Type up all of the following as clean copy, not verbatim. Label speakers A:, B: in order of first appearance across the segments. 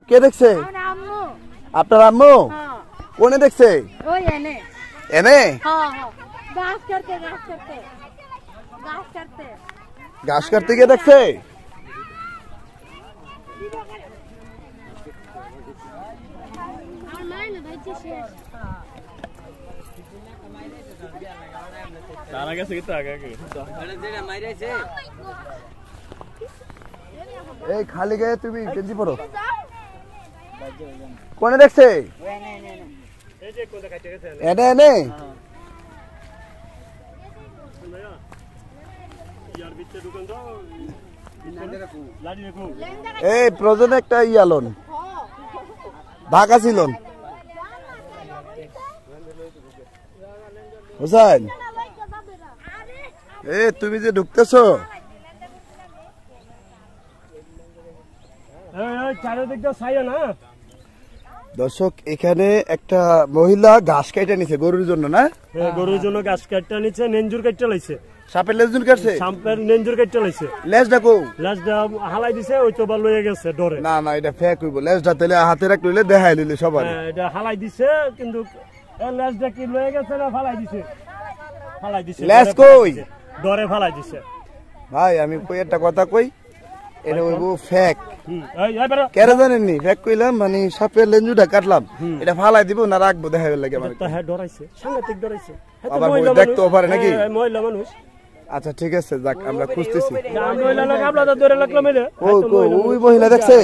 A: কে দেখছে? আপনার আম্মু? কোনে দেখছে? এনে ঘাস কাটতে গিয়ে দেখছে? এই খালি গায়ে তুমি গেঞ্জি পরো। কোনে দেখছে? এনে এনে এই প্রয়োজন একটা ইয়ালন ঢাকা ছিল হোসেন। এ তুমি যে ঢুকতেছো দর্শক, এখানে একটা মহিলা ঘাস কাটা নিছে গরুর জন্য, না?
B: গরুর জন্য ঘাস কাটা নিছে, নেঞ্জুর কাটতে লাইছে।
A: সাপের লেজুর কাটছে?
B: সাপের নেঞ্জুর কাটতে লাইছে।
A: লেজটা কো?
B: লেজটা হালাই দিছে, ওই তো বা লয়ে গেছে ডরে।
A: না না, এটা ফেক হইব। লেজটা তেলে হাতে রাখ লইলে দেখাই লইলে সবার।
B: এটা হালাই দিছে, কিন্তু লেজটা কি লয়ে গেছে না ফালাই দিছে? ফালাই দিছে।
A: লেজ কই?
B: ডরে ফালাই দিছে।
A: ভাই আমি কই একটা কথা কই, এটা হইব ফেক। কেন জানেননি ফেক কইলাম? মানে সাপের লেঞ্জুটা কাটলাম, এটা ফালাই দিব না রাখবো দেখা গেল লাগে?
B: তো হ্যাঁ ডরাইছে, সাংঘাতিক ডরাইছে।
A: আবার দেখতে পারে নাকি?
B: মহিলা মানুষ।
A: আচ্ছা ঠিক আছে, যাক আমরা খুঁজতেছি। ওই মহিলা দেখছে?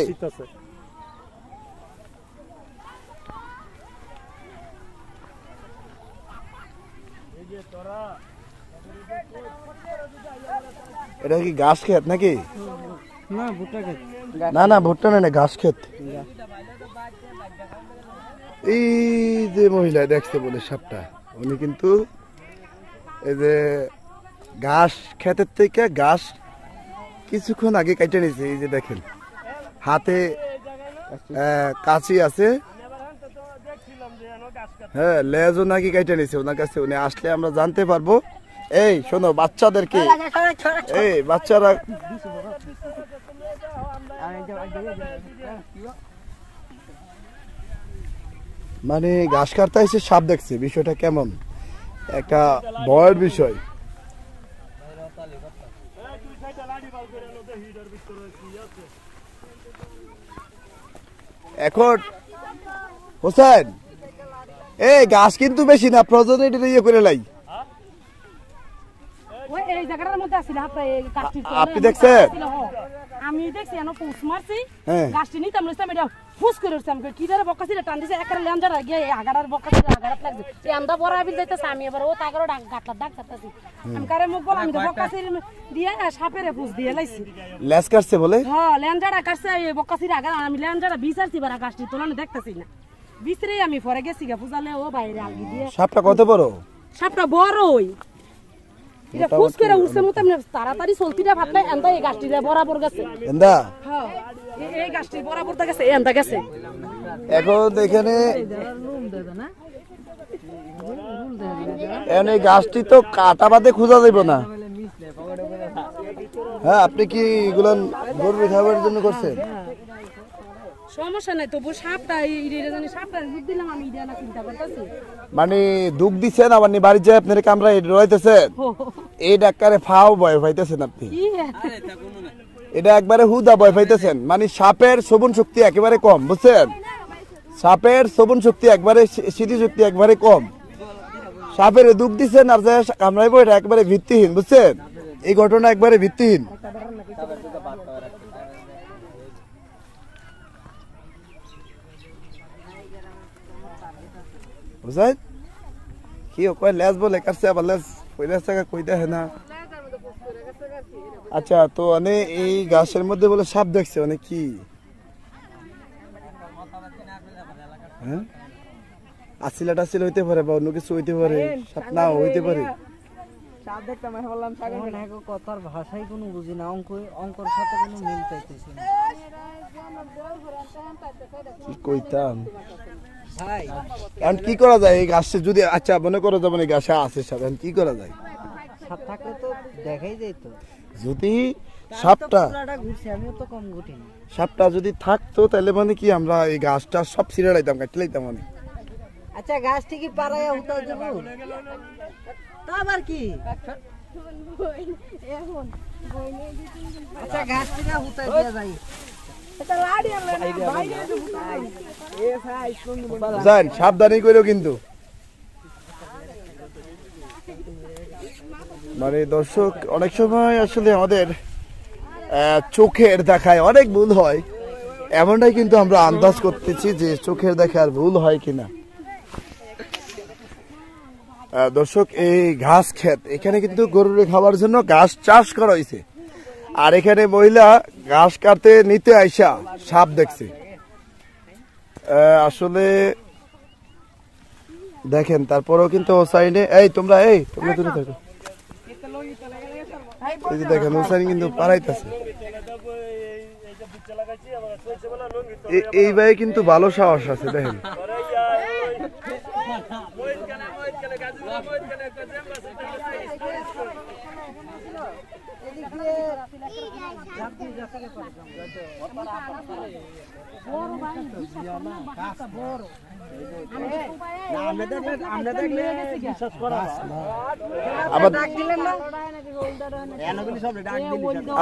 A: এটা কি ঘাস ক্ষেত নাকি?
C: না ভুট্টা ক্ষেত।
A: না না ভুট্টা না, ঘাস ক্ষেত। এই যে মহিলা দেখছে বলে সাপটা, উনি কিন্তু এই যে ঘাস ক্ষেতের থেকে ঘাস কিছুক্ষণ আগে কাটে নিয়েছে। এই যে দেখেন হাতে কাঁচি আছে, হ্যাঁ লেজও নাকি কাটে নিয়েছে ওনার কাছে। উনি আসলে আমরা জানতে পারবো। এই শোনো, বাচ্চাদেরকে, এই বাচ্চারা মানে ঘাস কাটতে এসে সাপ দেখছে, বিষয়টা কেমন একটা ভয়ের বিষয়। এখন হোসেন, এই গাছ কিন্তু বেশি না, প্রয়োজন এটা ইয়ে করে লাই। আপনি দেখছেন?
D: আমি দেখছি পুষ মারছি, গাছটি নিতাম এটা ফুস করে কি ধরে বকাছি টান দিছে, একটা লেঞ্জার গিয়ে আগাড়ার বকাছি আগাড়াত লাগছে। এই আন্দা বড় আবিল যাইতেছে, আমি এবার ও তাগরো গাটলা ডাক ছাড়তাছি। আমি কারে মুখ বলা, আমি বকাছি দিয়ে সাপেরে ফুস দিয়ে লাইছি।
A: লেজ কাটছে বলে?
D: হ্যাঁ লেঞ্জারা কাটছে, এই বকাছির আগা আমি লেঞ্জারা বিচারছি, বারা গাছটি তোলানো দেখতেছি না, বিচরে আমি পরে গেছি গা পূজালে ও বাইরে আগি দিয়ে।
A: সাপটা কত বড়?
D: সাপটা বড়ই, এটা ফুস করে উঠছে মতো তাড়াতাড়ি চলতিটা ভাবলে এন্দা এই গাছটিতে বরাবর গেছে।
A: এন্দা?
D: হ্যাঁ এই গাছটি বরাবর গেছে, এন্দা গেছে।
A: এখন এখানে এই গাছটি তো কাটা বাদে খোঁজা যাইব না। হ্যাঁ আপনি কি এগুলো গরুর খাবারের জন্য করছেন?
D: সমস্যা নাই, তবু সাপটা জানি সাপটা দুধ দিলাম আমি এটা না চিন্তা করতেছি।
A: মানে দুধ দিচ্ছেন আবার বাড়ি যায় আপনার কামরা রইতেছেন, এই ডাক্তারে ফাও ভয় পাইতেছেন আপনি। এটা একবারে হুদা ভয় পাইতেছেন। মানে সাপের শ্রবণ শক্তি একেবারে কম, বুঝছেন? সাপের শ্রবণ শক্তি একবারে, স্মৃতি শক্তি একবারে কম। সাপের দুধ দিচ্ছেন আর যায় কামড়াইবো, এটা একবারে ভিত্তিহীন, বুঝছেন? এই ঘটনা একবারে ভিত্তিহীন। বুঝলেন কি কয়? লেজ বলে কাটছে, আবার লেজ কই দেখে না। আচ্ছা, তো অনেক এই গাছের মধ্যে বলে সাপ দেখছে, অনেক কি হ্যাঁ আসিলা টাসিল হইতে পারে বা অন্য কিছু হইতে পারে, সাপ না হইতে পারে।
C: সাপ দেখতাম, বললাম কথার ভাষাই কোনো বুঝি না, অঙ্কর সাথে কোনো মিল পাইতেছি না।
A: কি কইতাম এখন কি করা যায় এই গাছে? যদি আচ্ছা মনে করো যেমন এই গাছে আছে সাপ, এখন কি করা যায়?
C: সাপ থাকলে তো দেখাই যেত।
A: যদি সাপটা
C: ঘুরছে, আমিও তো কম ঘুটি না।
A: সাপটা যদি থাকতো তাহলে মানে কি আমরা এই গাছটা সব ছিঁড়ে লাইতাম, কাটতে লাইতাম মানে।
C: আচ্ছা গাছ থেকে পাড়ায় উঠা দেব তা আবার কি? আচ্ছা গাছ থেকে উঠা দেয়া যায়।
A: যান সাবধানী করেও কিন্তু। মানে দর্শক অনেক সময় আসলে আমাদের চোখের দেখায় অনেক ভুল হয়, এমনটাই কিন্তু আমরা আন্দাজ করতেছি যে চোখের দেখার ভুল হয় কিনা। দর্শক এই ঘাস ক্ষেত, এখানে কিন্তু গরুর খাবার জন্য ঘাস চাষ করা হয়েছে, আর এখানে মহিলা ঘাস কাটতে নিতে আইসা সাপ দেখছে। আসলে দেখেন তারপরেও কিন্তু হোসাইনে তোমরা দূরে থাকো। এই যে দেখেন হোসাইন কিন্তু পারাইতেছে। এই ভাই কিন্তু ভালো সাহস আছে দেখেন।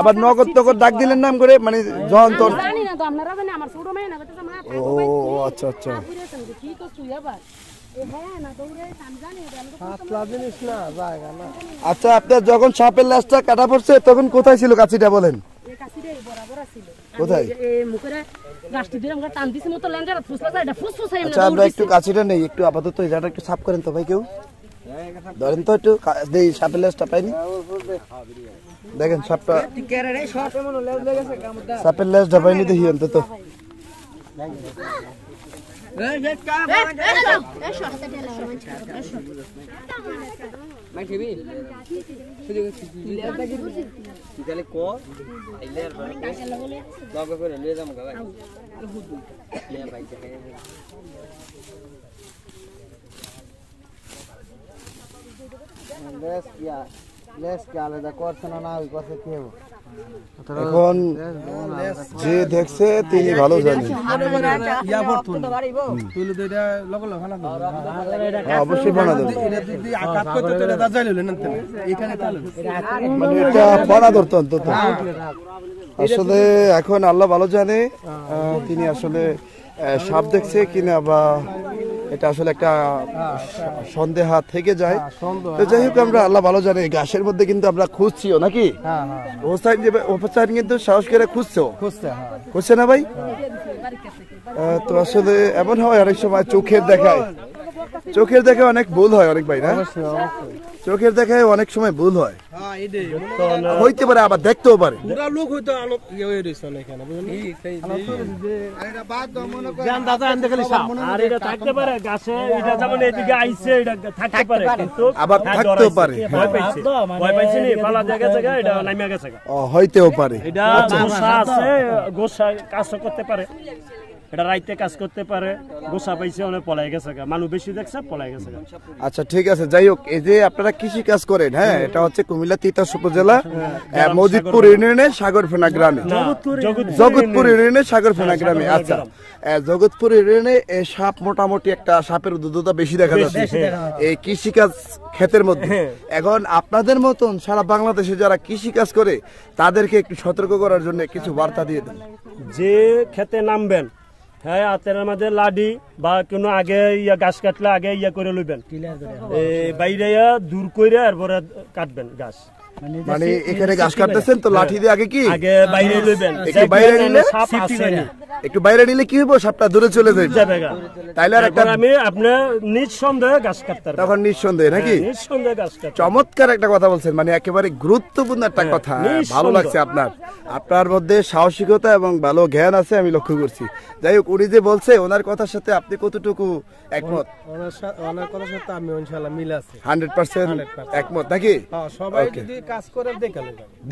A: আবার নগদ তগদ ডাক দিলেন নাম করে, মানে যখন তোর ও আচ্ছা আচ্ছা। আচ্ছা আপনার যখন সাপের লাশটা কাটা পড়ছে তখন কোথায় ছিল কাছিটা বলেন? কোথায়? আচ্ছা আমরা একটু কাছিটা নেই, একটু আপাতত এই জায়গাটা একটু সাফ করেন তো ভাই, কেউ ধরেন তো একটু, সাপের লাশটা পাইনি। দেখেন সাপটা, সাপের লাশটা পাইনি দেখি অন্তত। এখন যে দেখছে তিনি ভালো জানেন, অবশ্যই বানা দেবে, মানে এটা বানা ধরতো অন্তত। আসলে এখন আল্লাহ ভালো জানে তিনি আসলে সাপ দেখছে কিনা, বা এটা আসলে একটা সন্দেহ থেকে যায়। তো যাই হোক আমরা আল্লাহ ভালো জানে, গাছের মধ্যে কিন্তু আমরা খুঁজছিও নাকি, হোসাইন কিন্তু সাহস করে খুঁজছে না ভাই। তো আসলে এমন হয় অনেক সময় চোখের দেখায় অনেক ভুল হয় অনেক ভাই, না চোখের দেখায় অনেক সময় ভুল হয়, হইতে পারে আবার দেখতেও পারে। আবার থাকতেও পারে, হইতেও পারে,
B: করতে পারে, এটা রাইতে কাজ করতে পারে, গোসা পাইছে অনেক পলাই গেছে, মানুষ বেশি দেখছে পলাই গেছে।
A: আচ্ছা ঠিক আছে, যাই হোক এই যে আপনারা কৃষি কাজ করেন, হ্যাঁ এটা হচ্ছে কুমিল্লা তিতাস উপজেলা মজিদপুর ইউনিয়নের সাগরফেনা গ্রামে, জগৎপুর ইউনিয়নের সাগরফেনা গ্রামে। আচ্ছা জগৎপুর ইউনিয়নে এই সাপ মোটামুটি একটা সাপের উদ্যতা বেশি দেখা যাচ্ছে এই কৃষিকাজ ক্ষেতের মধ্যে। এখন আপনাদের মতন সারা বাংলাদেশে যারা কৃষি কাজ করে তাদেরকে একটু সতর্ক করার জন্য কিছু বার্তা দিয়ে দেন।
B: যে খেতে নামবেন, হ্যাঁ হাতের মধ্যে লাডি বা কোনো আগে গাছ কাটলে আগে করে লইবেন, বাইরে দূর করে এরপরে কাটবেন গাছ।
A: মানে এখানে গাছ কাটতেছেন তো লাঠি দিয়ে আগে কি
B: আগে বাইরে লইবেন,
A: একটু বাইরে নিলে কি হইব, সাপটা দূরে চলে যাবে। তাইলে আর একটা
B: আমি আপনার নিঃসন্দেহে গাছ কাটতে পারবেন,
A: তখন নিঃসন্দেহে নাকি?
B: নিঃসন্দেহে গাছ কাটতে।
A: চমৎকার একটা কথা বলছেন, মানে একেবারে গুরুত্বপূর্ণ একটা কথা, ভালো লাগছে আপনার মধ্যে সাহসিকতা এবং ভালো জ্ঞান আছে আমি লক্ষ্য করছি। যাই হোক উনি যে বলছে ওনার কথার সাথে আপনি কতটুকু একমত?
B: ওনার কথার সাথে আমি ইনশাআল্লাহ মিল আছে,
A: 100% একমত নাকি?
B: সবাই যদি কাজ করে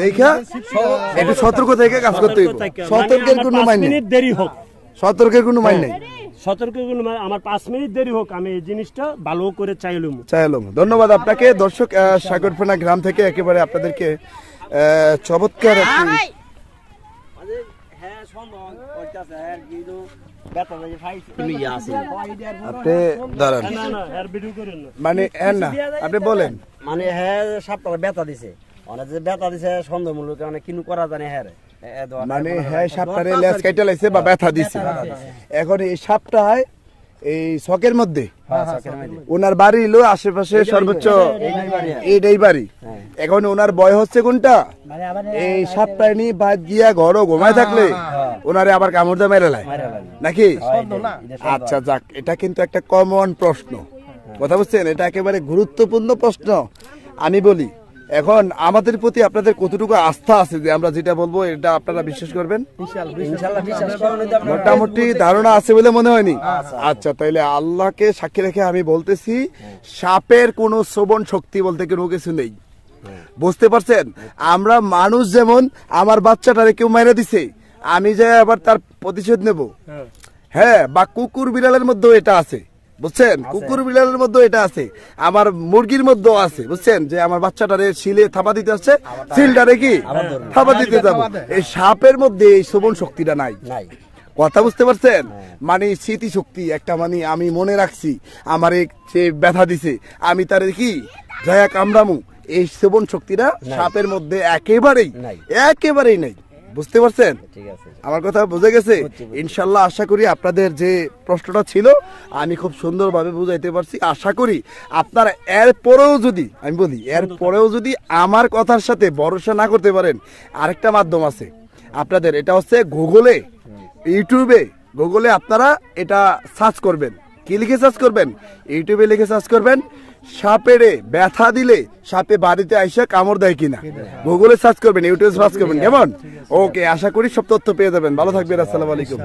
A: দেখা একটু সতর্ক থেকে কাজ করতে হইব, সতর্কের কোনো মাইন নেই,
B: দেরি হোক,
A: সতর্কের কোনো মাইন নেই,
B: আমার 5 মিনিট দেরি হোক, আমি এই জিনিসটা ভালো করে চাইলুম।
A: ধন্যবাদ আপনাকে। দর্শক সাগরফেনা গ্রাম থেকে একেবারে আপনাদেরকে চমৎকার আপনি দাঁড়ান,
B: না না এর ভিডিও করেন না।
A: মানে না আপনি বলেন।
E: মানে হ্যাঁ সাপটা বেতা দিছে অনেক যে বেতা দিছে সন্দেহমূলক অনেক কিনু করা জানে হ্যাঁ
A: মানে হ্যাঁ সাপটারে লেজ কেটে লাইছে বা ব্যথা দিছে। এখন এই সাপটায় এই শখের মধ্যে ওনার বাড়ি হলো আশেপাশে সর্বোচ্চ এইটাই বাড়ি। এখন ওনার ভয় হচ্ছে কোনটা, এই সাপটায় নিয়ে বাদ গিয়া ঘরও ঘুমায় থাকলে ওনারে আবার কামড় দিয়ে মেরে লাই নাকি। আচ্ছা যাক, এটা কিন্তু একটা কমন প্রশ্ন, কথা বুঝছেন, এটা একেবারে গুরুত্বপূর্ণ প্রশ্ন। আমি বলি এখন আমাদের প্রতি আপনাদের কতটুকু আস্থা আছে যে আমরা যেটা বলবো এটা আপনারা বিশ্বাস করবেন? মোটামুটি ধারণা আছে বলে মনে হয়নি। আচ্ছা তাইলে আল্লাহকে সাক্ষী রেখে আমি বলতেছি সাপের কোনো শ্রবণ শক্তি বলতে কোনো কিছু নেই, বুঝতে পারছেন? আমরা মানুষ যেমন আমার বাচ্চাটারে কেউ মেরে দিছে আমি যে আবার তার প্রতিশোধ নেব, হ্যাঁ, বা কুকুর বিড়ালের মধ্যেও এটা আছে, বুঝছেন? কুকুর বিড়ালের মধ্যে এটা আছে, আমার মুরগির মধ্যেও আছে, বুঝছেন? যে আমার বাচ্চাটারে শিলে থাপা দিতে আসছে, শিলটারে কি থাপা দিতে যাবো। এই সাপের মধ্যে এই শ্রবণ শক্তিটা নাই, কথা বুঝতে পারছেন? মানে স্মৃতি শক্তি একটা, মানে আমি মনে রাখছি আমার সে ব্যথা দিছে আমি তার কি জয়া কামড়ামু, এই শ্রবণ শক্তিটা সাপের মধ্যে একেবারেই একেবারেই নাই, বুঝতে পারছেন? আমার কথা বুঝে গেছে? ইনশাল্লাহ আশা করি আপনাদের যে প্রশ্নটা ছিল আমি খুব সুন্দরভাবে বুঝাইতে পারছি। আশা করি আপনারা এর পরেও যদি, আমি বলি এর পরেও যদি আমার কথার সাথে ভরসা না করতে পারেন, আরেকটা মাধ্যম আছে আপনাদের, এটা হচ্ছে গুগলে, ইউটিউবে গুগলে আপনারা এটা সার্চ করবেন। কি লিখে সার্চ করবেন? ইউটিউবে লিখে সার্চ করবেন সাপেরে ব্যথা দিলে সাপে বাড়িতে আইসা কামড় দেয় কিনা, গুগলে সার্চ করবেন, ইউটিউবে সার্চ করবেন, কেমন? ওকে, আশা করি সব তথ্য পেয়ে যাবেন। ভালো থাকবেন, আসসালামু আলাইকুম।